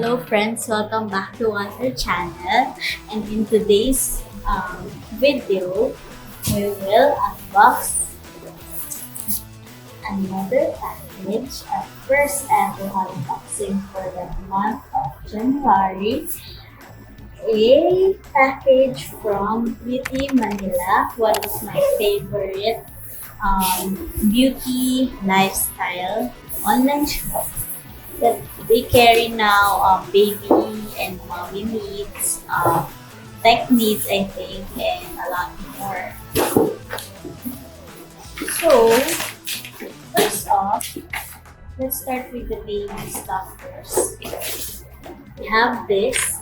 Hello friends, welcome back to Wonder Channel, and in today's video, we will unbox another package, our first ever unboxing for the month of January. A package from Beauty Manila, one of my favorite beauty lifestyle online shop that they carry now baby and mommy needs, tech needs, I think, and a lot more. So, first off, let's start with the baby stuff first. We have this.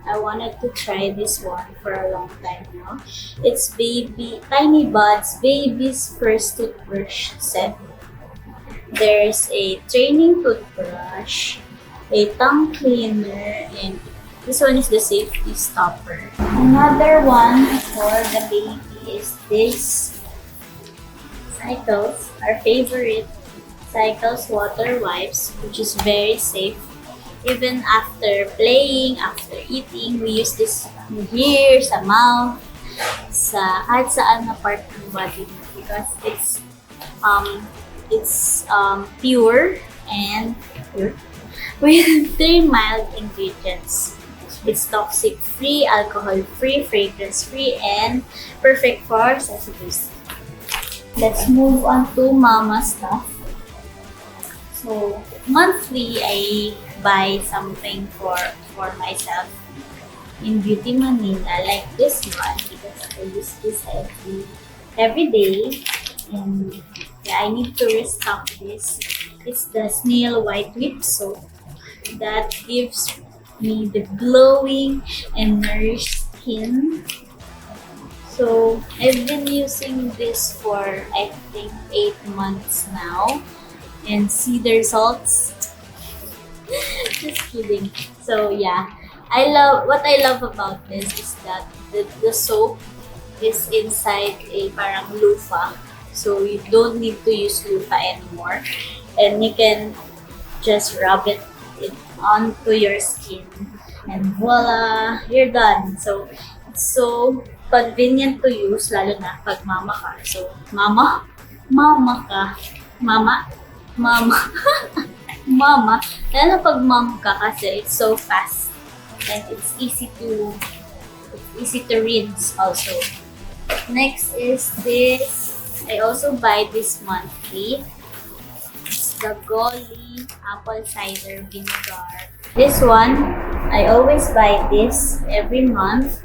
I wanted to try this one for a long time now. It's Tiny Buds Baby's First Toothbrush Set. There's a training toothbrush, a tongue cleaner, and this one is the safety stopper. Another one for the baby is this Cycles, our favorite Cycles water wipes, which is very safe. Even after playing, after eating, we use this here, sa mouth, sa kahit saan na part ng body because it's pure and pure with 3 mild ingredients. It's toxic-free, alcohol-free, fragrance-free, and perfect for sensitive. Let's move on to mama stuff. So, monthly, I buy something for myself in Beauty Manila, like this one, because I use this every day. And yeah, I need to restock this. It's the Snail White Whip Soap that gives me the glowing and nourished skin. So I've been using this for I think 8 months now, and see the results. Just kidding. So yeah, what I love about this is that the soap is inside a parang loofah. So you don't need to use loofah anymore, and you can just rub it onto your skin, and voila, you're done. So it's so convenient to use, lalo na pag mama ka. So mama ka, mama, lalo pag mom ka kasi it's so fast and it's easy to rinse also. Next is this. I also buy this monthly. It's the Golly Apple Cider Vinegar. This one, I always buy this every month.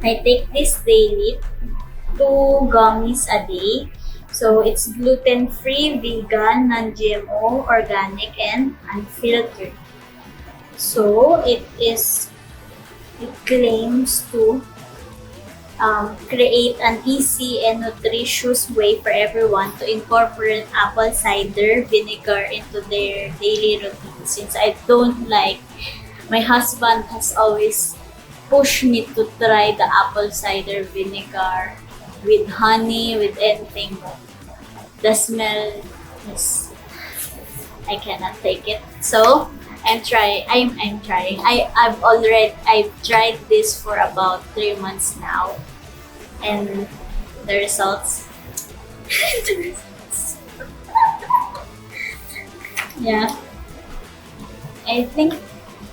I take this daily, 2 gummies a day. So it's gluten-free, vegan, non-GMO, organic, and unfiltered. So it claims to create an easy and nutritious way for everyone to incorporate apple cider vinegar into their daily routine. Since I don't like, my husband has always pushed me to try the apple cider vinegar with honey, with anything, but the smell is, I cannot take it. So I'm trying. I've tried this for about 3 months now, and the results. Yeah, I think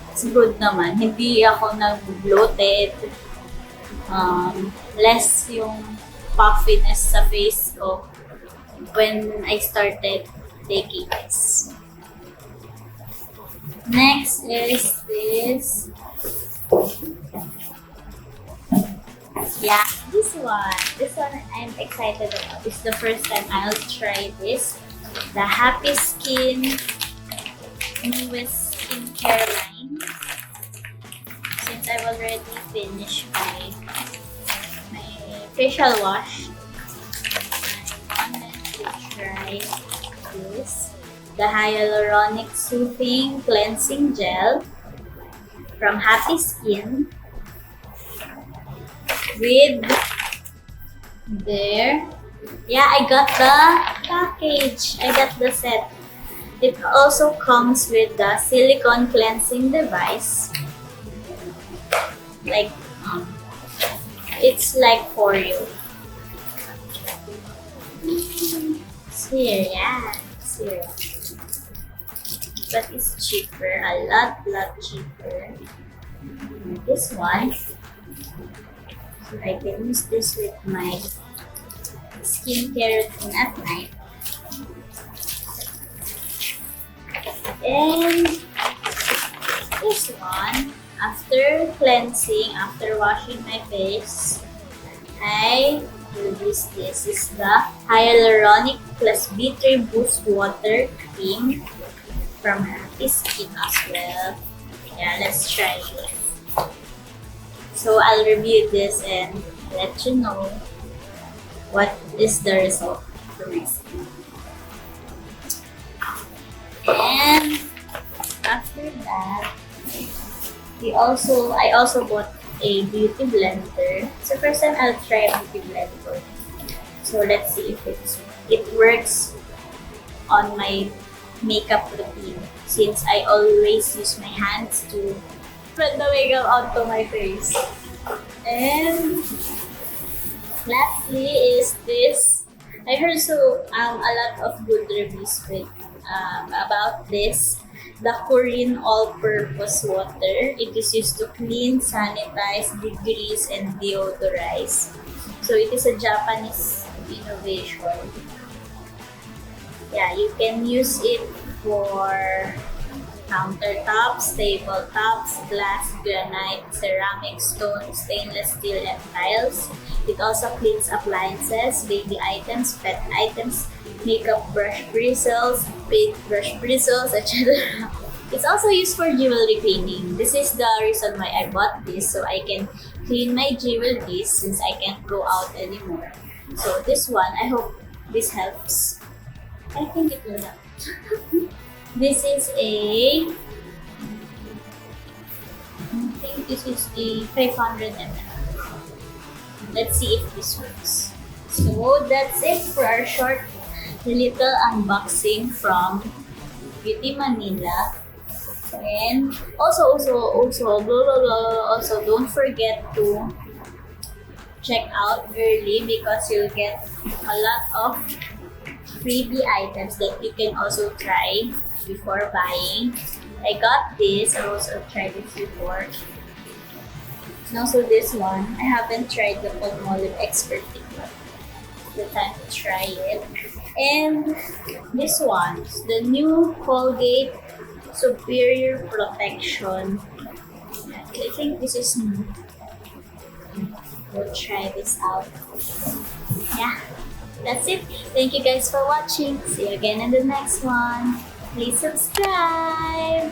it's good naman. Hindi ako nag-bloated. Less yung puffiness sa face ko when I started taking this. Next is this. Yeah, this one. This one I'm excited about. It's the first time I'll try this. The Happy Skin newest skincare line. Since I've already finished my facial wash, I wanted to try this. The Hyaluronic Soothing Cleansing Gel from Happy Skin with their, yeah, I got the package. I got the set. It also comes with the silicone cleansing device. Like, it's like for you. It's here, yeah. It's here. But it's cheaper, a lot cheaper. This one. So I can use this with my skincare routine at night. And this one, after cleansing, after washing my face, I will use this. This is the Hyaluronic plus B3 Boost Water Cream from Happy Skin as well. Yeah, let's try this. So I'll review this and let you know what is the result of my skin. And after that, I also bought a beauty blender. So first time I'll try a beauty blender. So let's see if it works on my makeup routine, since I always use my hands to put the makeup onto my face. And lastly is this. I heard a lot of good reviews with about this. The Korean all-purpose water. It is used to clean, sanitize, degrease, and deodorize. So it is a Japanese innovation. Yeah, you can use it for countertops, tabletops, glass, granite, ceramic, stone, stainless steel, and tiles. It also cleans appliances, baby items, pet items, makeup brush bristles, paintbrush bristles, etc. It's also used for jewelry cleaning. This is the reason why I bought this, so I can clean my jewelry since I can't go out anymore. So this one, I hope this helps. I think it will help. This is I think this is a 500 ml. Let's see if this works. So that's it for our short little unboxing from Beauty Manila. And also don't forget to check out early because you'll get a lot of freebie items that you can also try before buying. I got this. I also tried this before. And also this one. I haven't tried the Palmolive Expert TikTok. The time to try it. And this one, the new Colgate Superior Protection. I think this is new. We'll try this out. Yeah, that's it. Thank you guys for watching. See you again in the next one. Please subscribe.